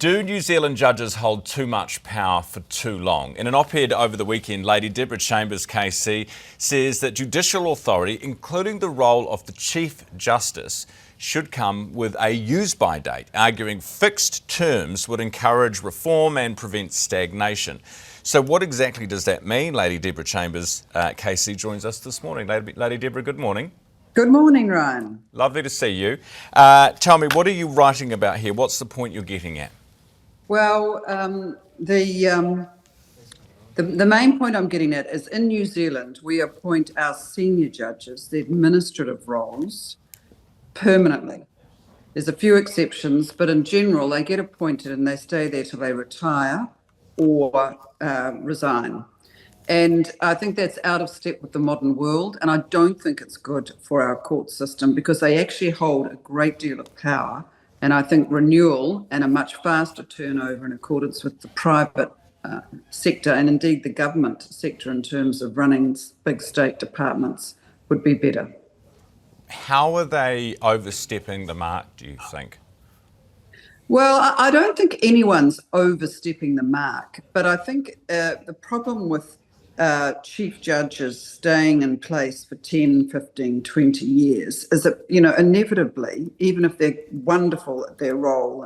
Do New Zealand judges hold too much power for too long? In an op-ed over the weekend, Lady Deborah Chambers KC says that judicial authority, including the role of the Chief Justice, should come with a use-by date, arguing fixed terms would encourage reform and prevent stagnation. So what exactly does that mean? Lady Deborah Chambers KC joins us this morning. Lady Deborah, good morning. Good morning, Ryan. Lovely to see you. Tell me, what are you writing about here? What's the point you're getting at? Well, the main point I'm getting at is in New Zealand, we appoint our senior judges, the administrative roles, permanently. There's a few exceptions, but in general, they get appointed and they stay there till they retire or resign. And I think that's out of step with the modern world. And I don't think it's good for our court system because they actually hold a great deal of power. And I think renewal and a much faster turnover in accordance with the private sector and indeed the government sector in terms of running big state departments would be better. How are they overstepping the mark, do you think? Well, I don't think anyone's overstepping the mark, but I think the problem with chief judges staying in place for 10, 15, 20 years is that, inevitably, even if they're wonderful at their role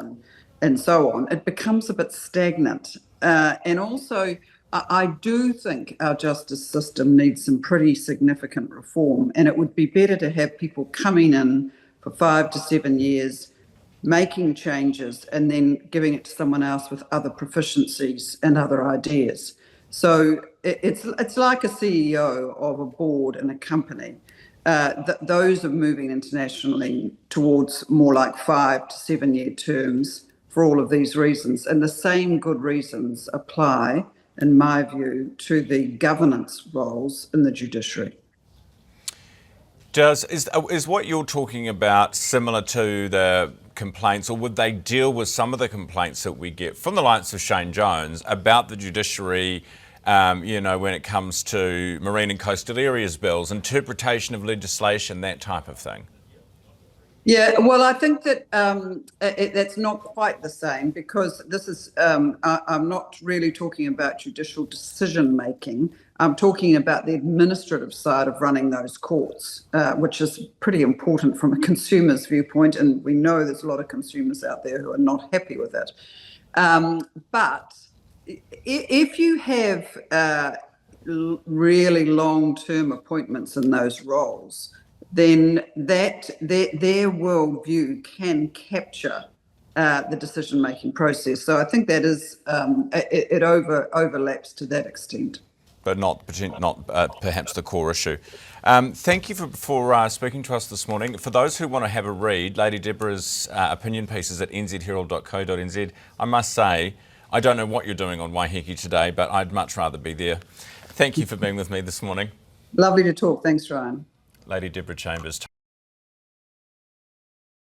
and so on, it becomes a bit stagnant. And also, I do think our justice system needs some pretty significant reform, and it would be better to have people coming in for 5 to 7 years, making changes, and then giving it to someone else with other proficiencies and other ideas. So it's like a CEO of a board in a company. Those are moving internationally towards more like 5 to 7 year terms for all of these reasons. And the same good reasons apply, in my view, to the governance roles in the judiciary. Is what you're talking about similar to the complaints, or would they deal with some of the complaints that we get from the likes of Shane Jones about the judiciary, when it comes to marine and coastal areas bills, interpretation of legislation, that type of thing? Yeah, well, I think that that's not quite the same because this is, I'm not really talking about judicial decision making. I'm talking about the administrative side of running those courts, which is pretty important from a consumer's viewpoint. And we know there's a lot of consumers out there who are not happy with it. But if you have really long-term appointments in those roles, then that their worldview can capture the decision-making process. So I think that is it overlaps to that extent, but not perhaps the core issue. Thank you for speaking to us this morning. For those who want to have a read, Lady Deborah's opinion pieces at nzherald.co.nz. I must say, I don't know what you're doing on Waiheke today, but I'd much rather be there. Thank you for being with me this morning. Lovely to talk. Thanks, Ryan. Lady Deborah Chambers.